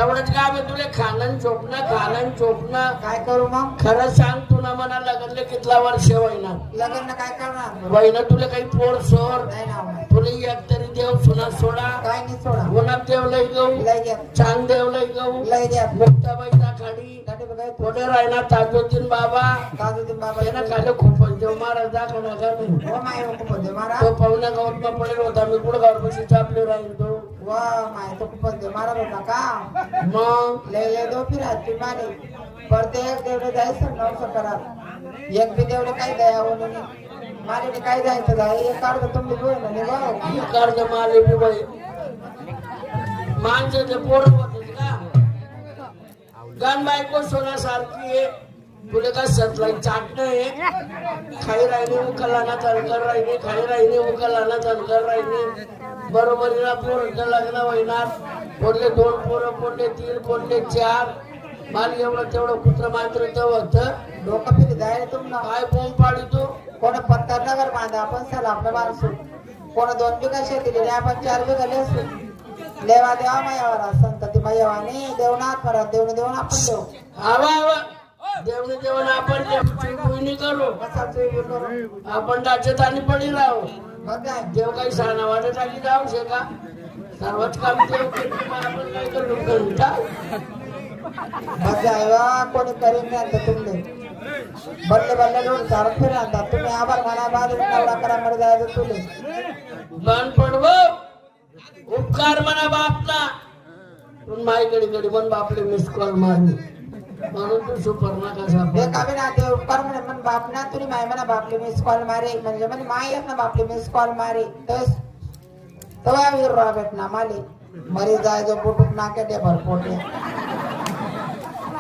तेवढंच काम आहे तुला खाणं चोपणं काय करू मग? खरं सांग तू ना म्हणा लग्नले कितला वर्ष वहिना लग्न काय करणार? वहिना तुला काही पोर सोर नाही ना तुला एक तरी देव सुना सोडा काय नाही सोडा. गुलाब देव लई गहू लय द्या चांद देव लई गहू लय द्या मुक्ताबाईचा खाडी साठी बघाय पुढे राहिला ताजुद्दीन बाबा काजूदीन बाबा त्यानं खाली खूपच देव महाराज दाखवला का नाही हो माय खूप होते मारा तो पाहुण्या गावात पडेल होता मी कुठं गावपाशी चापले राहील तो वा माय तो खूप होते मारा होता का मग लय दो फिरात ती मारे प्रत्येक देवडे जायचं नवसं करा एक बी देवडे काय दया म्हणून मारे काय जायचं जाय एक काढतो तुम्ही बोल म्हणे बघ कर्ज माले बी बाई माणसाचे पोर होते का गण बायको सोन्यासारखी आहे तुला का सतलाई चाटणं आहे खाई राहिली उकलाना तलकर राहिली खाई राहिली उकलाना तलकर राहिली बरोबरीला पोर लग्न होणार पोरले 2 पोरं पोरले 3 पोरले 4 माल एवढं तेवढं कुत्र मात्र होत डोकं फिरी जाय तुम्हाला काय बोंब पाडी तू कोण 15 नगर बांधा आपण चला आपल्या माणसू कोण 2 बिघा शेती दिली आपण 4 बिघा लेसू लेवा देवा मायावर संतती मायावानी देवनाथ परत देवने देऊन आपण देऊ आवा आवा देवने जेवण आपण कोणी करू आपण डाचत आणि पडी राहू देव काही सांगणार वाटत टाकी जाऊ शेका सर्वच काम देव केलं आपण काय करू कोणी करीन नाही आता तुमले बल्ले बल्ले लोक चालत फिर आणतात तुम्ही आभार म्हणा बाद नवरा करा मध्ये जायचं तुले बन पडव उपकार म्हणा बापना पण माई गडी गडी पण बापले मिस कॉल मारली म्हणून तू सुपर्णा कसा ते कामी ना ते उपकार म्हणे मन बाप ना तुम्ही माय म्हणा बापले मिस कॉल मारे म्हणजे म्हणे माय येत ना बापले मिस कॉल मारे तवा वीर भेट ना माले मरी जाय जो पोटूक नाके ते भर पोटे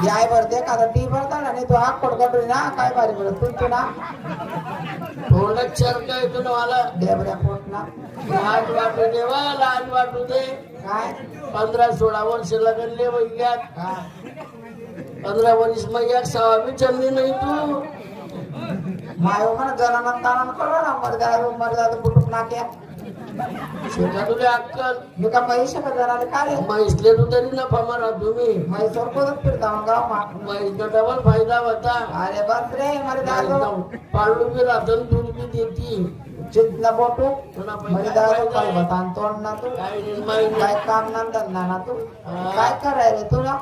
याय भर दे का टी भरता ना नाही तो हाक पडकटू ना काय बारी पडत तू ना थोडं चरका येतो ना मला डेबऱ्या पोट ना लाज वाटू दे वा लाज वाटू दे काय 15-16 वर्ष लगनले वैग्यात काय 15 वर्ष मग एक सवाबी चलली नाही तू माय म्हणा जनाना ताना कळवा ना मर्दा पोटूक नाक्या शेता तुला अक्कल मी का पैसे का जनाले काय म्हैसले तू तरी न फमारा तुम्ही मैसूर कोदत फिरता मग गाव मा म्हैसचा डबल फायदा होता अरे बस रे मरे दादो पाळू बी राहतं दूध बी देती चितला बोटू पुन्हा मरे दादो काय बतान तोड ना तू काय निर्माण काय काम ना धंदा ना तू काय कराय रे तुला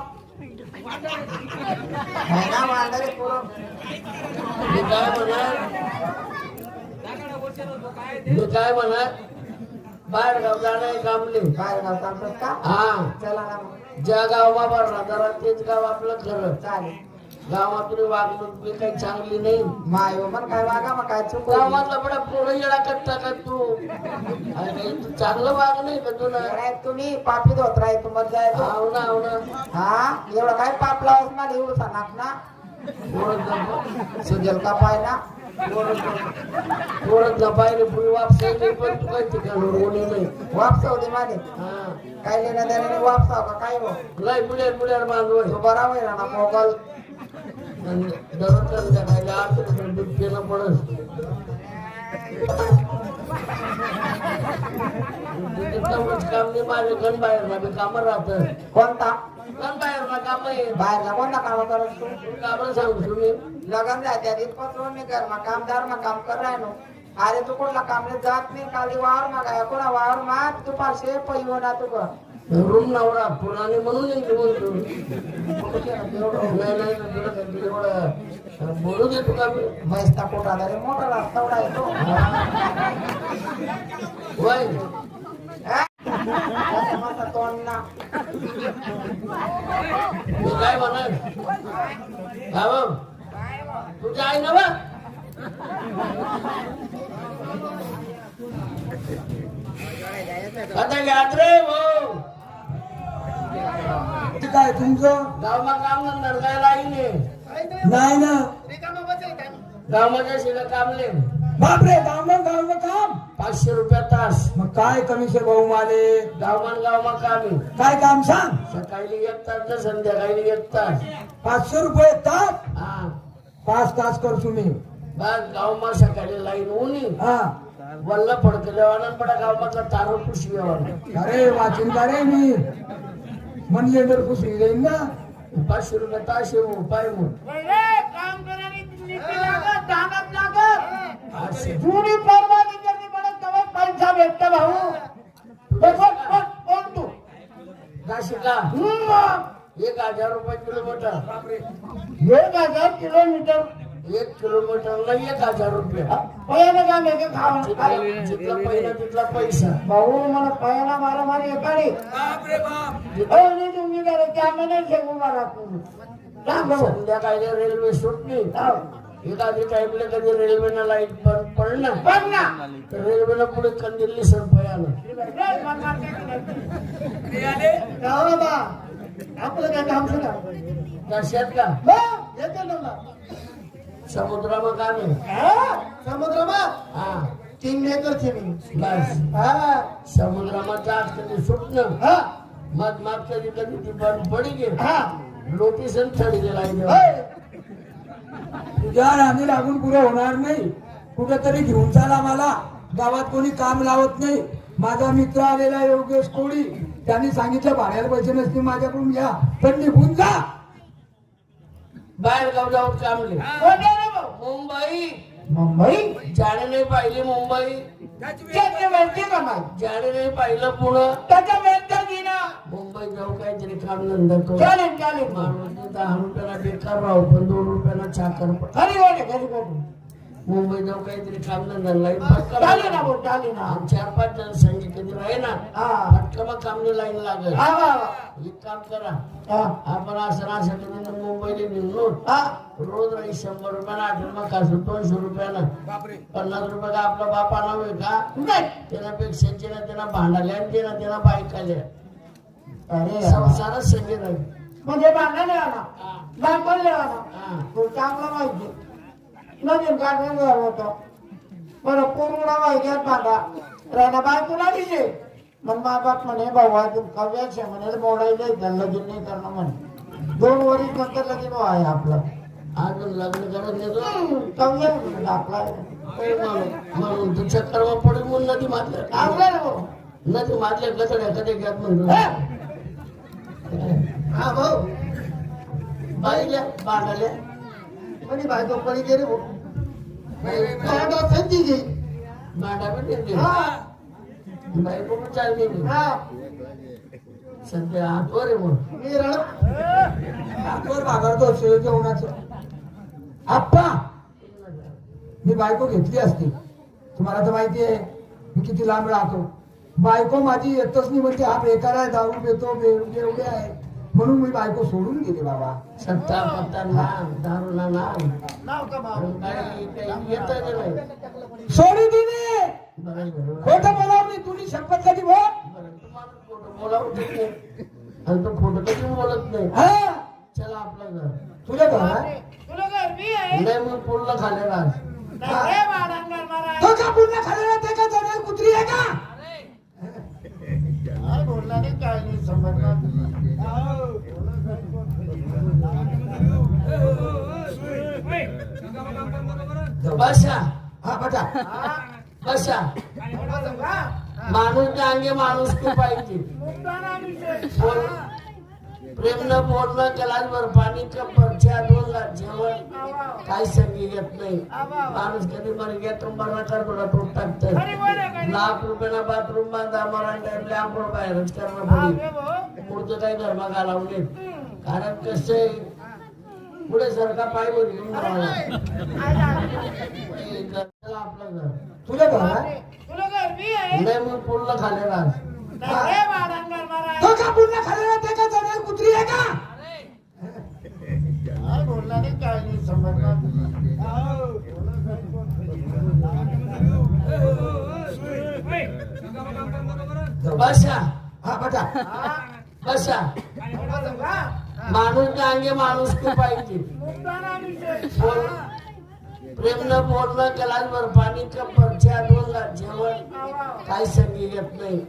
नाही ना मांडा रे पुरं मी काय म्हणा बाहेर गाव जाणार कामले बाहेर गाव चालतात का हा चला ना मग ज्या गावा भरला जरा तेच गाव आपलं खरं चालेल गावातून वागणूक बी काही चांगली नाही माय मन काय वागा मग काय चुक गावातला बडा पोरं येडा करता का तू अरे तू चांगलं वाग नाही का तुला तुम्ही पापी धोत राय तू मत जाय हाव ना हा एवढं काय पाप लावस मला एवढं सांग ना सुजल का पाय ना पोरं जपायला पुढे वापस नाही पण तू काही ठिकाण रोवणी नाही वापसाव दे माने हा काय लेणं देण्याने वापसाव का काय हो लय बुड्यार बांधव तो बरा होईल ना मोगल दररोज संध्याकाळी 8 रुपये दूध पिणं पडत काम नाही माझे गण बाहेर ना बी कामं राहतं कोणता गण बाहेर ना काम आहे बाहेरला कोणता काम करत तू कामं सांगू तुम्ही लगन जात्या दिन पत्र मी कर मग कामदार मग काम कर राय नो अरे तू कोणला कामले जात नाही खाली वावर मग आहे कोणा वावर मात तू पाशे पैव ना तू कर रूम नवरा पुराणे म्हणून एक बोलतो नाही तुला बोलू दे तुला म्हैसता पोटा रे मोठा रस्ता उडा येतो वय तोंड ना मी काय म्हणा हा तुझ्या आई ना बा आता घ्यात रे भाऊ काय तुमचं गावमा काम नडगायला आईने नाही ना गावमध्ये शिला कामले बापरे गावमान काम 500 रुपये तास मग काय कमिशन भाऊ माले गावमा काम आहे काय काम सांग सकाळी 1 तास तर संध्याकाळी 1 तास 500 रुपये तास हा 5 तास कर तुम्ही बस गावमा सकाळी लाईन ऊनी हा वल्ल फडकल्यावानं पडा गावमातला तारो पुशव्यावर अरे वाचिन का रे मी मन लेंडर खुश होईल जाईल ना. 500 रुपये तास आहे हो, पाय मग. काम करायला नीती लागत, दानत लागत. असे. जुनी परवानगी करणे म्हणत तेव्हा पैसा भेटतो भाऊ. कोण तू? जाशी का 1000 रुपये किलोमीटर. 1000 किलोमीटर 1 किलोमीटरला 1000 रुपये. पहिलं काम आहे का खावं? जिथला पहिला तिथला पैसा. भाऊ मला पहिला मारा मारी एकाडी बाप रे बाप. नाही तुम्ही जरा कॅमेरा ठेवू मला तुम्ही सांग भाऊ. संध्याकाळी रेल्वे सुटली एखादी टाइमला कधी रेल्वेनं लाईट बंद पडलं बघ ना तर रेल्वेनं पुढे कंदिल्ली सरपय आलं. जाऊ बा आपलं काय काम सुद्धा कशात का येते ना समुद्रावर काम आहे. समुद्रमा हा 3 एकरची मी बस हा समुद्रामध्ये आज कधी सुटणं हा मग माग कधी कधी ती बंद पडी गे हा लोकेशन थडी गेला तुझ्या राणी लागून पुरे होणार नाही. कुठेतरी घेऊन चाला मला. गावात कोणी काम लावत नाही. माझा मित्र आलेला योगेश कोळी त्यांनी सांगितलं भाड्याला पैसे नसतील माझ्याकडून घ्या तर निघून जा. बाहेर गाव जाऊन कामले मुंबई मुंबई जाणे नाही पाहिली मुंबई त्याची माहिती का माहिती जाणे नाही पाहिलं पुणं त्याच्या मेंटर घेणं मुंबई जाऊ काहीतरी काम धंदा करू. चालेल चालेल माणूस 10 रुपयाला बेकार राहू पण 2 रुपयाला चाकर पड. घरी वाटे घरी वाटे मुंबई जाऊ काहीतरी काम धंदा लाईन चालेल ना बोल चालेल ना 4-5 जण संगीत कधी राही ना हा फटका मग कामने लाईन लागेल. हा वा एक काम करा वा आपण असं कधी मुंबईला निघून हा रोज राही 100 रुपयाला आठवण मग कासू 200 रुपयाला बापरे. 50 रुपये का आपला बापा नाव आहे का नाही त्याच्यापेक्षा त्यांना भांडाल्या आणि त्यांना बायकाल्या अरे संसारच संगी राहील. म्हणजे बांधा आला हा. बांधले आला हा. तो चांगला माहिती नवीन गाडून होतं बरं पूर्ण वाहिन्यात बांधा राणा बायकोला दिले मग मा बाप म्हणे भाऊ अजून कव्याच आहे म्हणे मोडायला लगीन नाही करणं म्हणे 2 वर्ष नंतर लगीन आहे आपलं अजून लग्न करत नाही कव्या म्हणून आपला म्हणून तू चक्कर पडेल म्हणून नदी मारल्या आपला ना भाऊ नदी मारल्या कचड्या कधी घ्यात म्हणतो हा भाऊ बाईल्या बागाल्या म्हणे बायको पडी गेले भाऊ संधी घे बांडा पण येते हा बायको पण चालली नाही. हा सध्या हातवर आहे मग मी रडत हातवर भागरतो शेळ जेवणाचं. आप्पा मी बायको घेतली असती. तुम्हाला तर माहिती आहे मी किती लांब राहतो. बायको माझी येतच नाही म्हणते हा बेकार आहे दारू पितो एवढे आहे म्हणून मी बायको सोडून गेली बाबा. सत्ता पत्ता नाम दारूला नाम नाव का भाऊ काही येत नाही. सोडी दिली बरोबर खोटं बोलाव नाही तुम्ही शपथ कधी बोल. तुम्हाला खोटं बोलावं देत नाही आणि तो खोटं कधी बोलत नाही. हा चला आपलं घर तुझ्या घरात तुला गरबी आहे नाही मग पूर्ण खाले राज नाही वाडंगर महाराज तो का पूर्ण खाल्ला ते का जनाल कुत्री आहे का. काय बोलला नाही काय नाही समजणार बसा हा बटा बसा माणूस अंगे माणूस तू पाहिजे बोल प्रेम न बोलणं गलासभर पाणी कपरच्या 2 लाख जेवण काही संगी घेत नाही. माणूस कधी मर घेतो मरणा करतो तो टाकत लाख रुपयाला बाथरूम बांधा मरण टाइमला आपण बाहेरच करणं पडेल. पुढचं काही धर्म घालावले कारण कसं आहे पुढे सरका पाय वर घेऊन जावं आपलं घर तुझ्या घरात तुला गरबी आहे नाही मग पूर्ण खाले राज नाही वाडंगर महाराज तो का पूर्ण खाल्ला ते का जनाल कुत्री आहे का. काय बोलला नाही काय नाही समजणार बसा हा बटा बसा माणूस अंगे माणूस तू पाहिजे बोल प्रेम न बोलणं गलासभर पाणी कपरच्या 2 लाख जेवण काही संगी घेत नाही.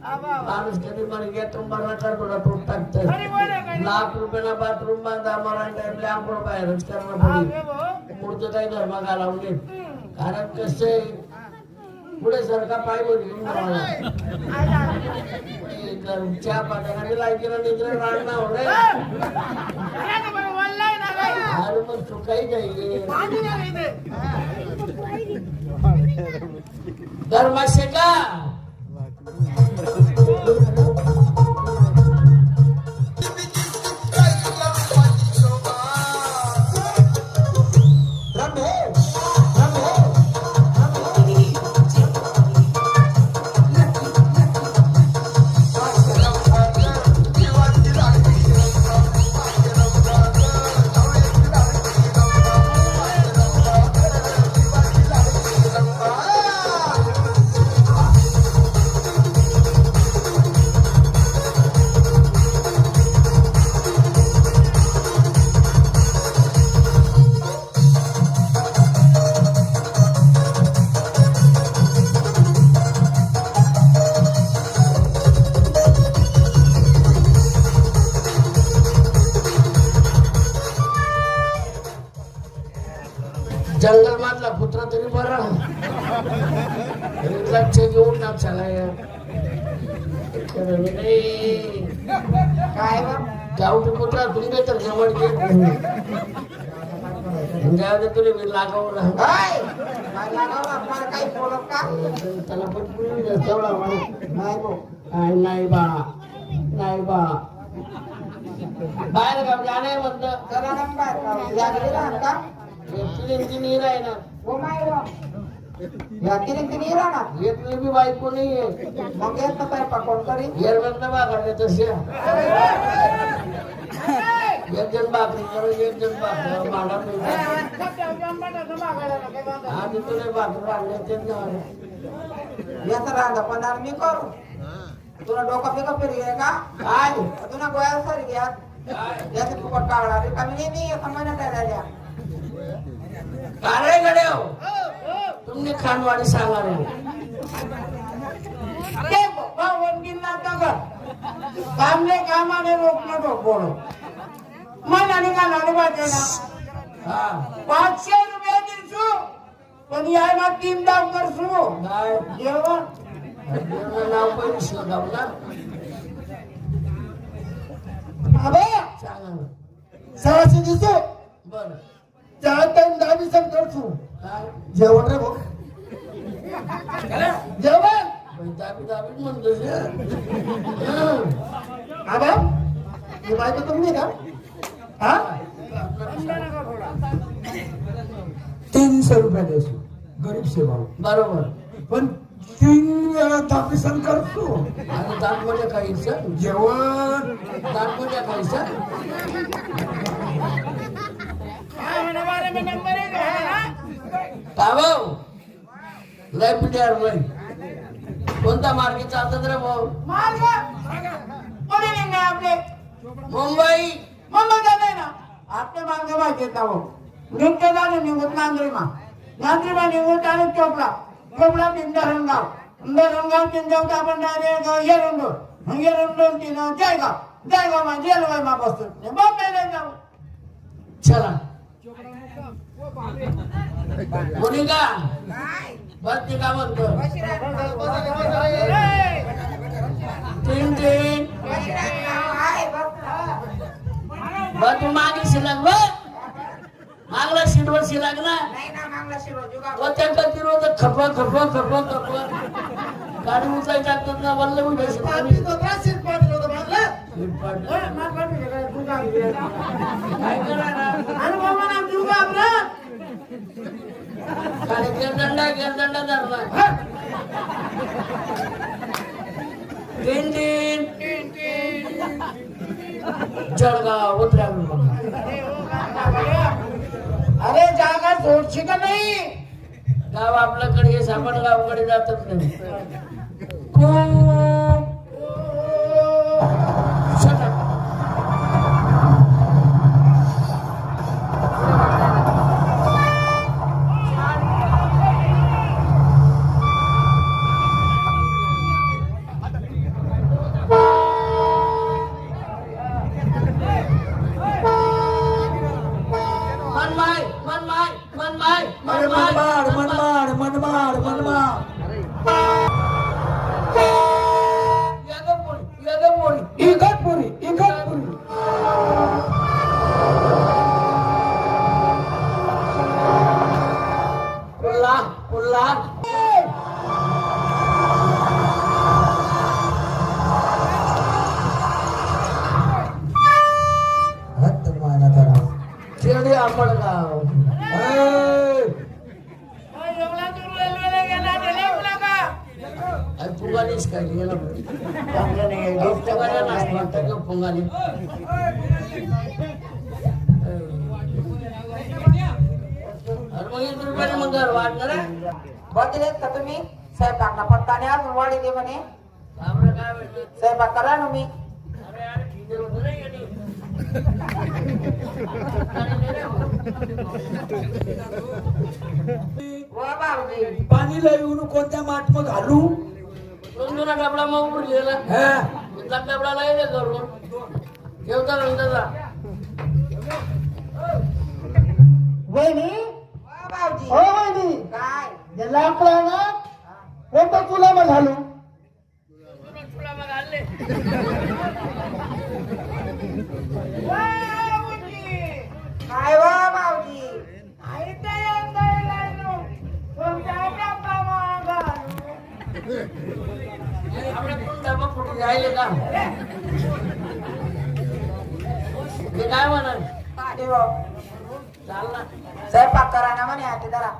माणूस कधी मर घेतो मरणा करतो तो टाकत लाख रुपयाला बाथरूम बांधा मरण टाइमला आपण बाहेरच करणं पडेल. पुढचं काही धर्म घालावले कारण कसं आहे पुढे सरका पाय बोलली चहा पाण्याने लायकीला निद्रे राहणार हो रे अरे मग चुकाई जाईल धर्माशे का जंगल मधला कुत्रा तरी बरा लक्ष घेऊन ना चला काय बा गावठी कुत्रा तुम्ही तर जवळ घे तुला मी लागावं काय लागावं आपल्याला काही बोलत का त्याला पण तेवढा नाही भाऊ नाही बा नाही बा बाहेर गाव जाणे म्हणतं चला ना बाहेर जागरी राहणार का व्यक्ती नीर आहे ना हो माय यात्रेंची नाही राहणार येतली बी बायको नाहीये मग येत ना काय पकोड करी येरवंत बाकडे तसे एक जण भाकरी करू एक जण भाकरी मांडा आधी तुला भाकरी आणले ते याचा राहणार पण मी करू तुला डोका फिका फिरी आहे का काय तुला गोया सरी घ्या याचे फुकट काढणार कमी नाही समजा काय झाल्या अरे गडे हो तुमने खानवाडी सांगा रे कामले कामाने रोखणं तो बोल मनाने का नाणे पाहिजे ना हा 500 रुपये दिसू पण यायला 3 दाव करसू काय जेवण देवनं नाव पण शोधाव ना अबे सांगा ना. 600 दिसू बरं 4 टाइम दाबी सम करसू काय जेवण रे भाऊ जेवण दाबी दाबी म्हणतो आबा हे बायको तुम्ही का हा 300 रुपये देसू गरीब सेवा बरोबर पण 3 वेळा दाबीसन करतो आणि दातमध्ये खायचं जेवण दातमध्ये खायचं का भाऊ लय पिढ्यावर लय कोणता मार्गी चालतात रे भाऊ आपले मुंबई मुंबईला नाही ना आपल्या मागे माहिती येत भाऊ निघते जाणे निघत नांद्रीमा नांद्रीमा निघत आणि चोपडा धरणगाव तीन आपण डायरेक्ट येरुंडोर तीन जयगाव मा जेलवाई मा बसतो बॉम्बेला जाऊ चला कोणी का बरती का म्हणतो तीन तीन बर तू मागे शिलाग बर मागला सीटवर शिलाग ना त्या कधी रोज खप खप खप खप गाडी उचलायची टाकतात ना वल्ल उठे काय करणार गेरदंडा धरला तीन तीन जळगाव उतराव अरे जागा सोडशी का नाही गाव आपल्याकडे हे सापड गावकडे जातच नाही आंबडगाव. अरे पुंगालीच काय गेलं वाटतं का पुंगाली. अरे मग 1 रुपयाने मग घर वाढणार आहे. बघितलेत का तुम्ही स्वयंपाकला पत्ताने अजून वाढी दे म्हणे. आपलं काय वाटलं? स्वयंपाक करा ना मी. अरे यार ठीक आहे होतं नाही गेली. वा भाऊजी पाणी लय येऊन कोणत्या माठ मग घालू. जुना डबडा मग उरलेला इथला डबडा नाही रे करून ठेवता नंतरचा. वहिनी वा भाऊजी हो वहिनी काय जे लाकडं आहे ना कोणतं तुला मग घालू. तुला मग आणले काय वा भाऊजी आपल्या कोण डबा फुटून राहिले का. मी काय म्हणाल पाणी भाऊ चाल ना. स्वयंपाक करा ना म्हणे आधी जरा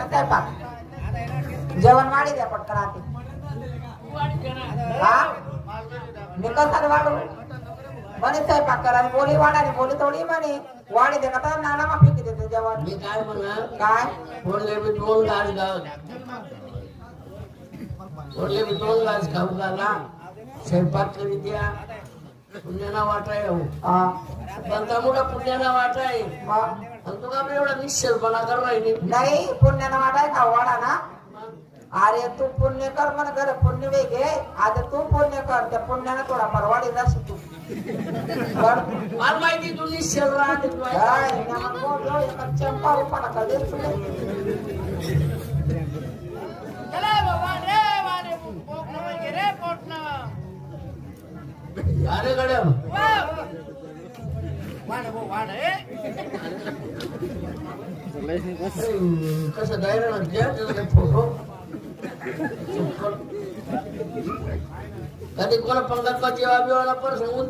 स्वयंपाक जेवण वाढी द्या पटकन आधी. हा मी कसा वाढू म्हणे स्वयंपाक करा बोली वाढाली बोली थोडी म्हणे वाढी दे का नाना मा फेकी देते जेवण. मी काय म्हणाल काय फोडले बी 2 घास गाव फोडले बी 2 घास खाऊ घाला स्वयंपाक करी द्या. पुण्याला वाटाय हो हा कोणता मोठा पुण्याला वाटाय. मग आणि तू का बी एवढा निश्चलपणा कर राहिली. नाही पुण्यानं वाटाय का वाडा ना. अरे तू पुण्य कर म्हण घर पुण्य वेगळे आता तू पुण्य कर त्या पुण्यानं थोडा परवाडी जाशील तू. मला माहिती तू निश्चल राहते तू आहे. काय नमक बोललो एका चंपा रुपयाला का देत तुला. अरे गड्या कसं जायला त्याचा काही फोटो कधी कोणा पंगत जेव्हा बिवाला पण सांगून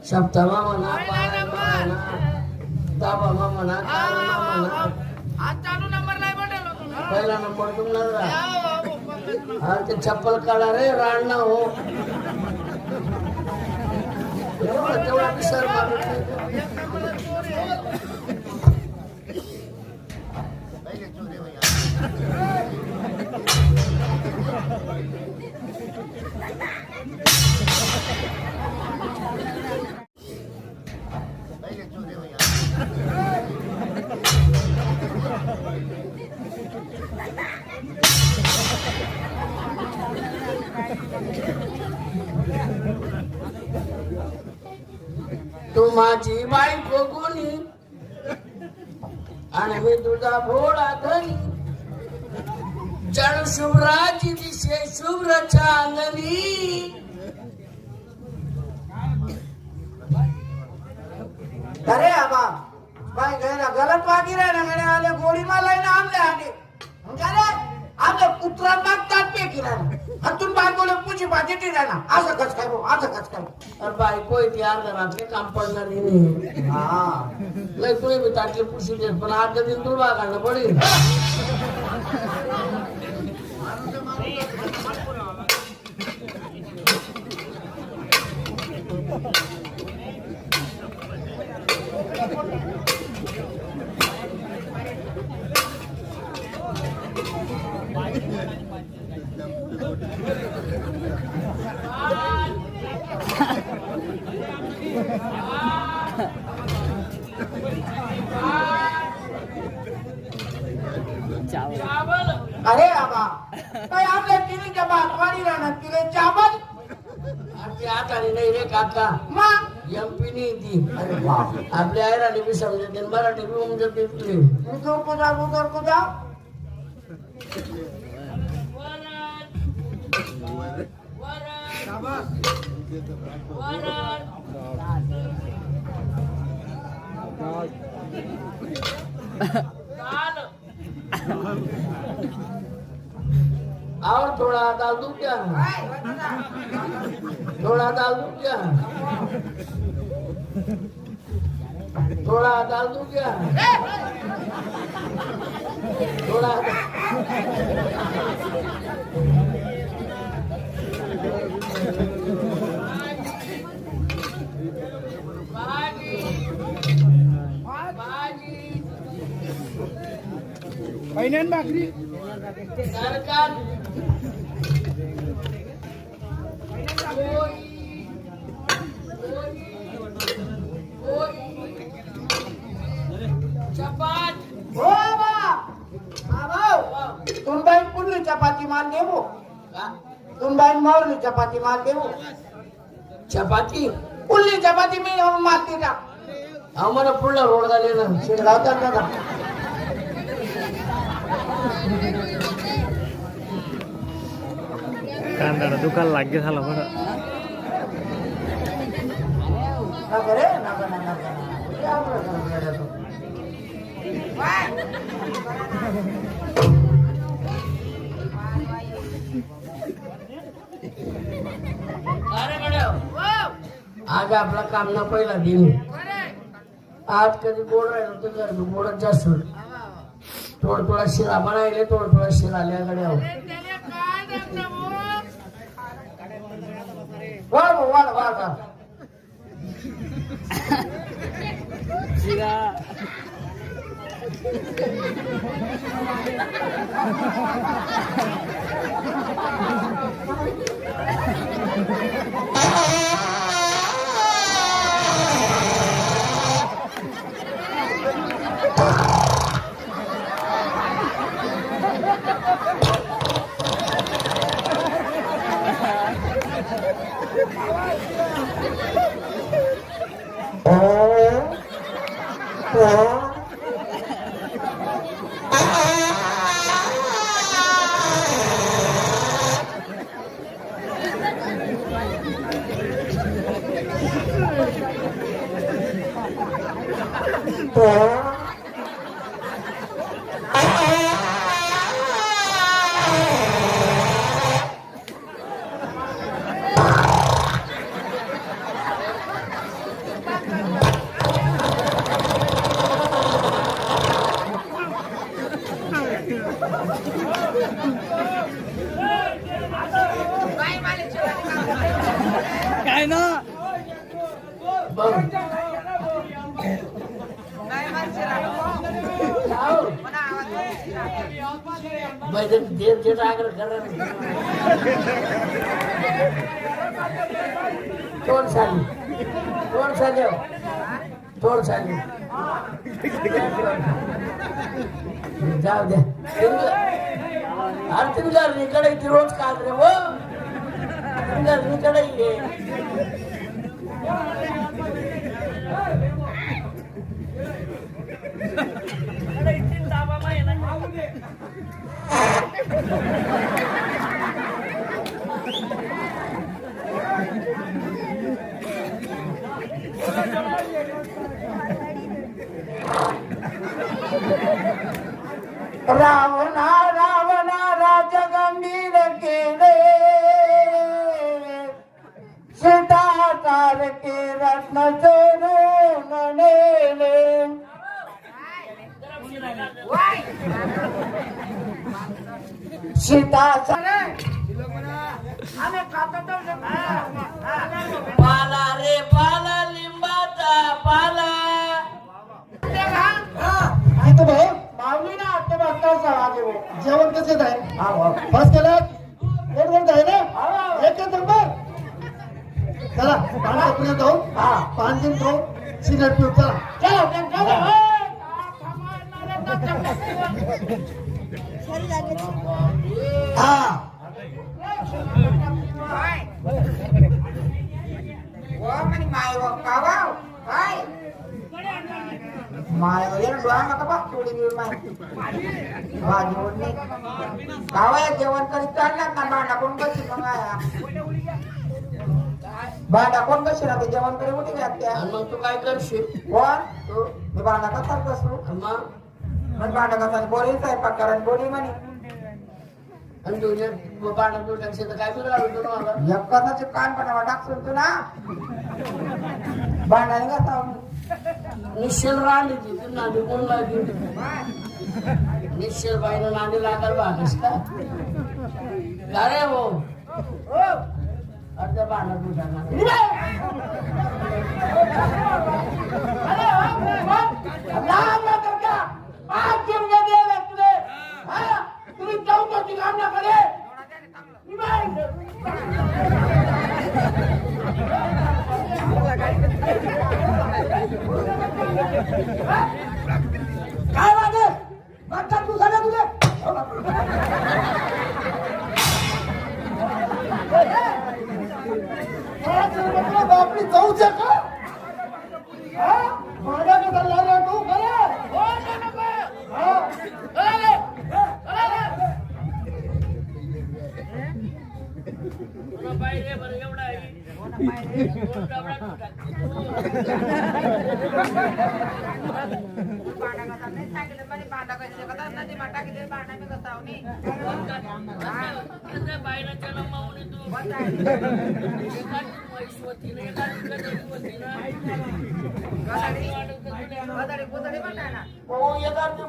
सप्तामा म्हणा दाबा म्हणा पहिला नंबर तुम्हाला ते चप्पल काढा रे राणना हो तेवढा विसर तू माझी बायको कोणी आणि मी तुझा भोळा धनी जळ शुभ्राची दिशे शुभ्र चांदणी. अरे आबा बाई गैला गलत वागी रे ना गणे आले गोळी मारलाय ना आमले आले अरे आपल्या कुत्रा मागतात पे की राना हतून बायकोले पूजी पाठी राना असं कच काय भाऊ असं कच काय. तर बायको इथे अर्ध रात्री काम पडणार नाही. हा लय तुला मी ताटले पुशी देत पण आज दिन तुला काढणं पडेल. अरे आबा काय आपल्या तिने बातवाडी राहणार तिने चावल आपली हाताने नाही रे काका मग एमपी नाही ती. अरे बाप आपल्या आयराने बी समजते मराठी बी उमजत तुझे. उदर कुदा और थोड़ा डाल दूं क्या? थोड़ा डाल दूं क्या? थोड़ा डाल दूं क्या? थोड़ा पहिल्यान भाकरी सरकार चपात हो बा तुनबाई पुरली चपाती माल देऊ तुनबाई मारली चपाती माल देऊ चपाती पुरली चपाती मी मारती टाक आम्हाला पुढला रोड झालेला शिरगावचा दादा कांदा दुकान लागे झाला बरं नका रे नका नका अरे मॅडम आज आपला काम ना पहिला दिन आज कधी गोड राहिलं तर घर गोडच जास्त थोडा शिरा बनायले थोडा शिरा आल्या गड्या वाढ वाढ वाढ काय ना बघ भाई देर जेट आग्रह कर रहे थोड़ सा दे जाऊ दे अरे तुम्ही घरनीकडे ती रोज काढ रे हो घरनीकडे ये रावणा राजा गंभीर केले सीताचार के रत्न चोरून नेले सीताचार पाला रे पाला लिंबाचा पाला इथं भाऊ माऊली ना 8 वाजता सहा देऊ जेवण कसं आहे हा बस केलं पोट आहे ना एक नंबर चला पाणी जाऊ हा पाच दिन खाऊ सिगरेट पिऊ चला हा माय डोळा नका बा थोडी वेळ माय भाजी ओढणी कावया जेवण करीत चालणार ना भांडा कोण कशी मग भांडा कोण कशी ना ते जेवण करी उठी त्या आणि मग तू काय करशील कोण तू मी भांडा कसा बसलो मग मग भांडा कसा बोली स्वयंपाक करा बोली म्हणे आणि तुझ्या पाण्यात दुटायचे तर काय तुला लागतो ना मला एकाचे कान पण टाकसून तू ना भांडाने का निश्चल राहिली ती नांदी कोण लागली निश्चल बाईनं नांदी लागाल भागस का रे हो अर्ध्या पाण्यात दुटायला तुम्ही जाऊन होती कामण्याकडे काय वाटे वाटतात तू झालं तुझे बापरी जाऊच का माझ्या कसं लागला तू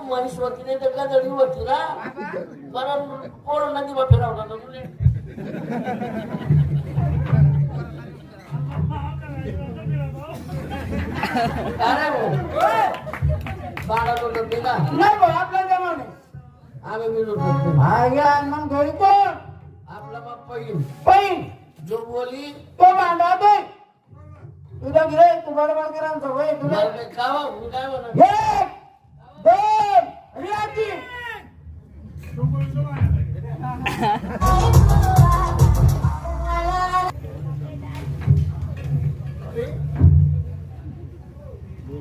मनीष होती नाही तर गदडी होती ना कारण कोण नदी बा फिरावला ना तुले अरे बाळा तो ना नाही भाऊ आपल्या जमाने आम्ही मिळून मग घरी कोण आपला बाप पहिल पैन जो बोली तो भांडा दे तुझा घे तू बडबड करायचं वय तुला काय मी काय म्हणा एक दोन रियाची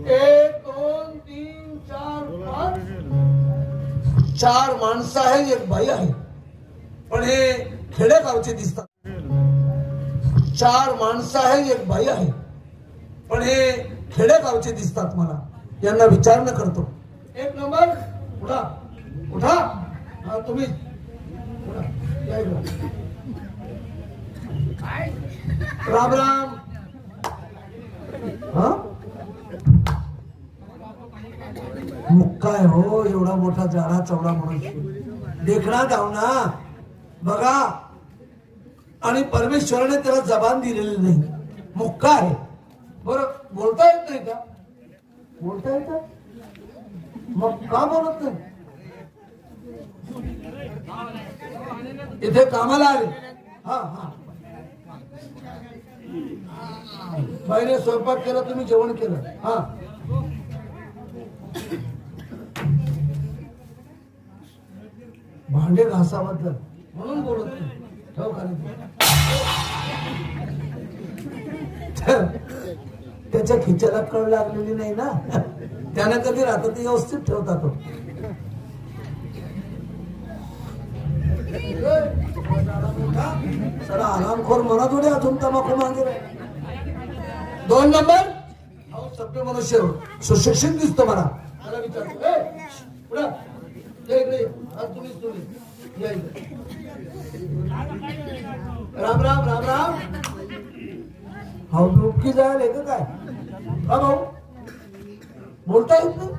एक दोन तीन चार पाच चार माणसं आहे एक बाई आहे पण हे खेडेगावचे दिसतात चार माणसं आहे एक बाई आहे पण हे खेडेगावचे दिसतात मला यांना विचारणं करतो एक नंबर उठा उठा हा तुम्ही उठा. या इकडं. राम राम हा मुक्काय हो एवढा मोठा जाडा चौडा म्हणून देखणा जाऊ ना बघा आणि परमेश्वराने त्याला जबान दिलेली नाही मुक्का आहे बरं बोलता येत नाही का बोलता येत मग का बोलत नाही इथे कामाला आले हा हा बाईने स्वयंपाक केला तुम्ही जेवण केलं हा भांडे घासाबद्दल म्हणून बोलत नाही ठेव खाली त्याच्या खिच्याला कळ लागलेली नाही ना त्याने कधी राहतं ते व्यवस्थित ठेवता तो सडा आरामखोर म्हणा थोडे अजून तमाखू मागे दोन नंबर अहो सभ्य मनुष्य सुशिक्षित दिसतो मला त्याला विचारतो राम राम राम राम हा डुबकी जायला येतं काय हा भाऊ बोलता येत नाही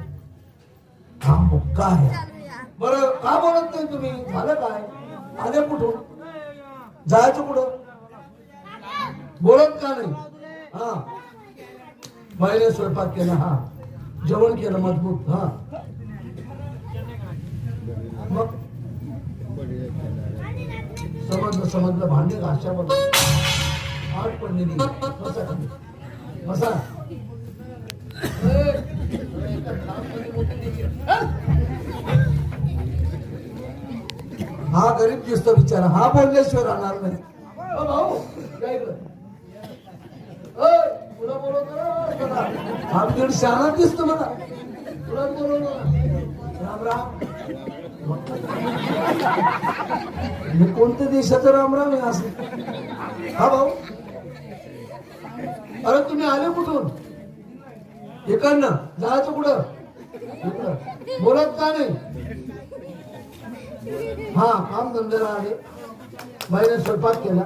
हा मुक्का आहे बरं का बोलत नाही तुम्ही झालं काय आले कुठून जायचं कुठं बोलत का नाही हा बाईने स्वयंपाक केला हा जेवण केलं मजबूत हा मग समजलं भांडे घाशामध्ये आठ पडलेली बसा बसा हा गरीब दिसतो बिचारा हा बोलल्याशिवाय राहणार नाही भाऊ तुला बोलवतो हा दीड शहाणा दिसतो मला तुला बोलवतो राम राम हे कोणत्या देशाचं रामराम आहे असं हा भाऊ अरे तुम्ही आले कुठून इकडनं जायचं कुठं इकडं बोलत का नाही हा काम धंद्याला आले बाईने स्वयंपाक केला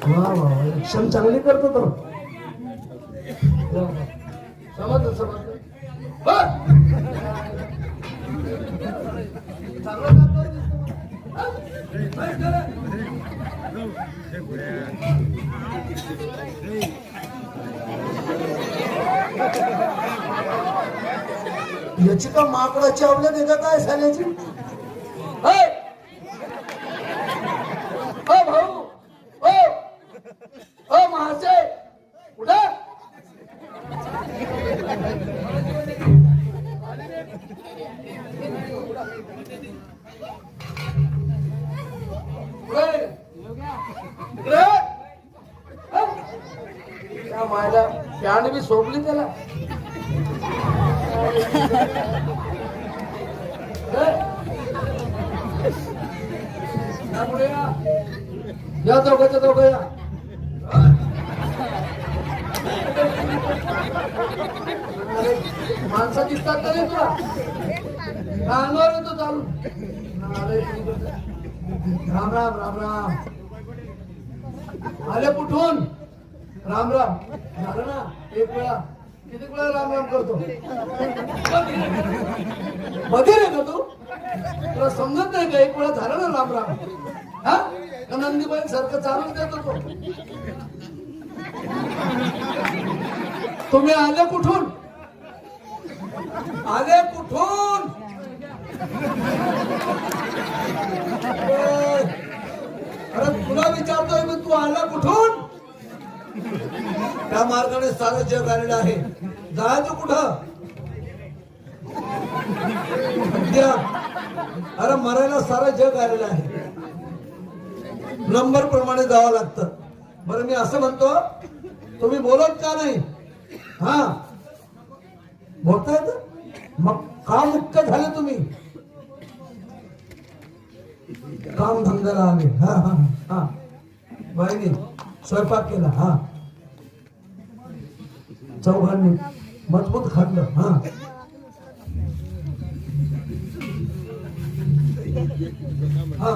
वा वा शिक्षण चांगली करतो तो समजलं समजलं बर. चांगलं काम करतो. हा? बाई, चला. याची का माकडाची आवल्यात आहे का काय साल्याची होय. ओ भाऊ ओ महाशय कुठं त्या मायला त्याने बी सोडली त्याला त्यामुळे या दोघं या माणसं दिसतात का नाही तुला अंगावर येतो चालू राम राम राम राम आले कुठून राम राम झालं ना एक वेळा किती वेळा राम राम करतो मध्ये रे का तू तुला समजत नाही का एक वेळा झालं ना राम राम हा नंदीबाई सारखं चालूच देतो तो तुम्ही आले कुठून अरे तुला विचारतोय मी तू आला कुठून त्या मार्गाने सारं जग आलेलं आहे जायचं कुठं उद्या अरे मरायला सारं जग आलेलं आहे नंबर प्रमाणे जावं लागतं बरं मी असं म्हणतो तुम्ही बोलत का नाही हा बोलतायत मग का मुक्त झाले तुम्ही काम धंद्याला आले हा हा हा बाईने स्वयंपाक केला हा चौघांनी मजबूत खाल्लं हा हा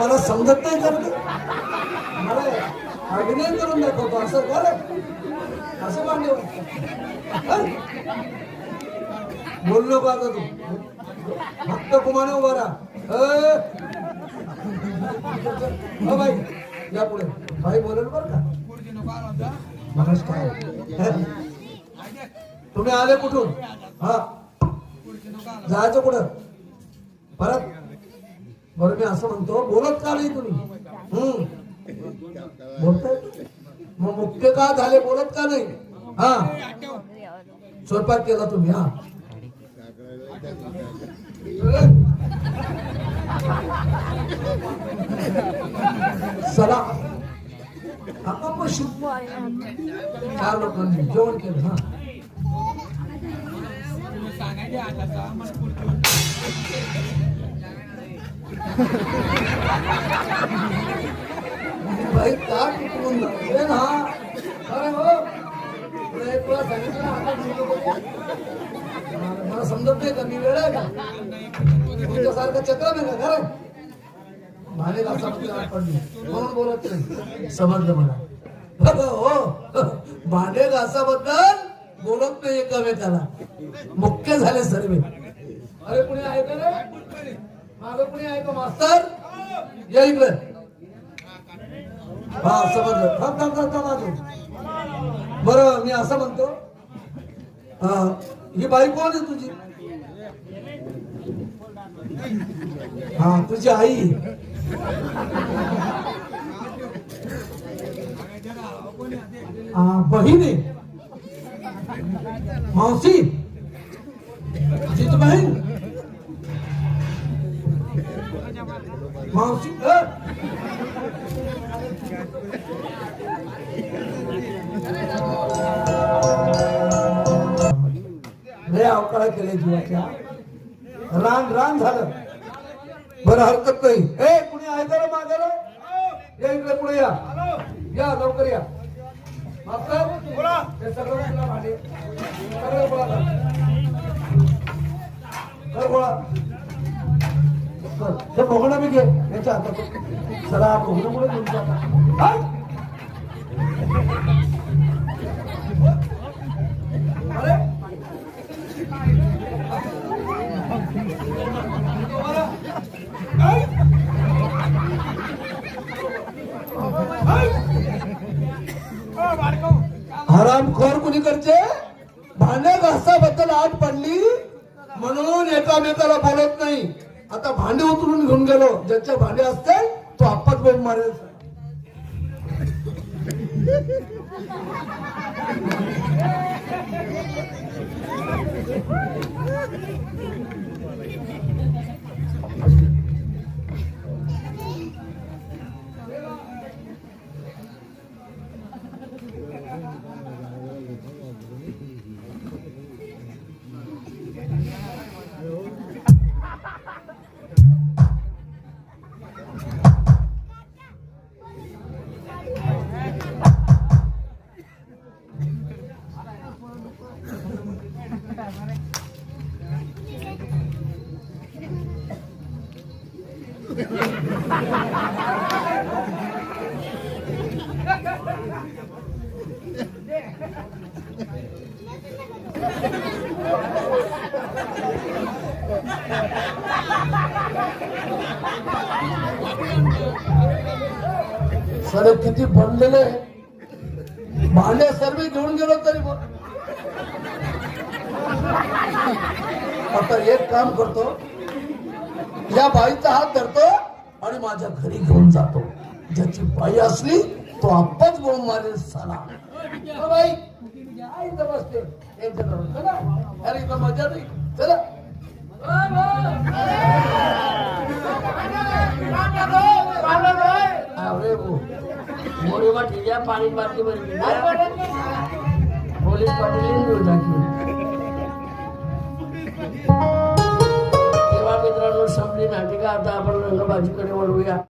मला समजत नाही करत मला अभिनय करून दाखवतो असं झालं असं मांडव बोललो का आता तू फक्त कुमाने उभा राहा बाई या पुढे बाई बोलेल बर का नमस्कार तुम्ही आले कुठून हा जायचं कुठं परत बरं मी असं म्हणतो बोलत का नाही तुम्ही बोलताय मग मुख्य का झाले बोलत का नाही हा स्वयंपाक केला तुम्ही हा चला चार लोकांनी जेवण केलं हा भाई का हा अरे हो तुला सांगितलं मला समजत नाही का मी वेळ आहे का तुमच्यासारखं चक्र नाही का खरं भाले घासा पडली म्हणून बोलत नाही समजलं मला हो भांडे घासाबद्दल बोलत नाही एकामेकाला मुख्य झाले सर्व अरे कुणी आहे का रे मागं कुणी आहे का मास्तर या इकडे हा समजलं बरं मी असं म्हणतो ही बाई कोण आहे तुझी हा तुझी आई बहीण आहे मावशी तुझी बहीण मावशी लय अवकाळा केले जीवाच्या रान झालं बरं हरकत नाही ए कुणी आहे का मागायला या इकडे पुढे या लवकर या मास्तर हे सगळं तुला भांडे सगळं गोळा कर. कर गोळा. कर. हे भोगणं बी घे याच्या हातात. चला भोगणं पुढे घेऊन जा. हाय. अरे हाय. हरामखोर कुणीकडचे भांडे घासाबद्दल आठ पडली म्हणून एकामेकाला बोलत नाही. आता भांडे उचलून घेऊन गेलो. ज्याचे भांडे असतील तो आपत बोंब मारेल. सर किती बनलेले भांडे सर्व घेऊन गेलो तरी पण. आता एक काम करतो, या बाईचा हात धरतो आणि माझ्या घरी घेऊन जातो. ज्याची बाई असली तो आप्पाच बोंब मारेल साला. हो बाई या इथं बसते एक जण. चला अरे इथं मजा नाही. चला अरे मोरी वाटी या पाणी बाटली भरली पोलीस पाटील घेऊन टाकली. तेव्हा मित्रांनो संपली नाटिका. आता आपण रंगबाजीकडे वळूया.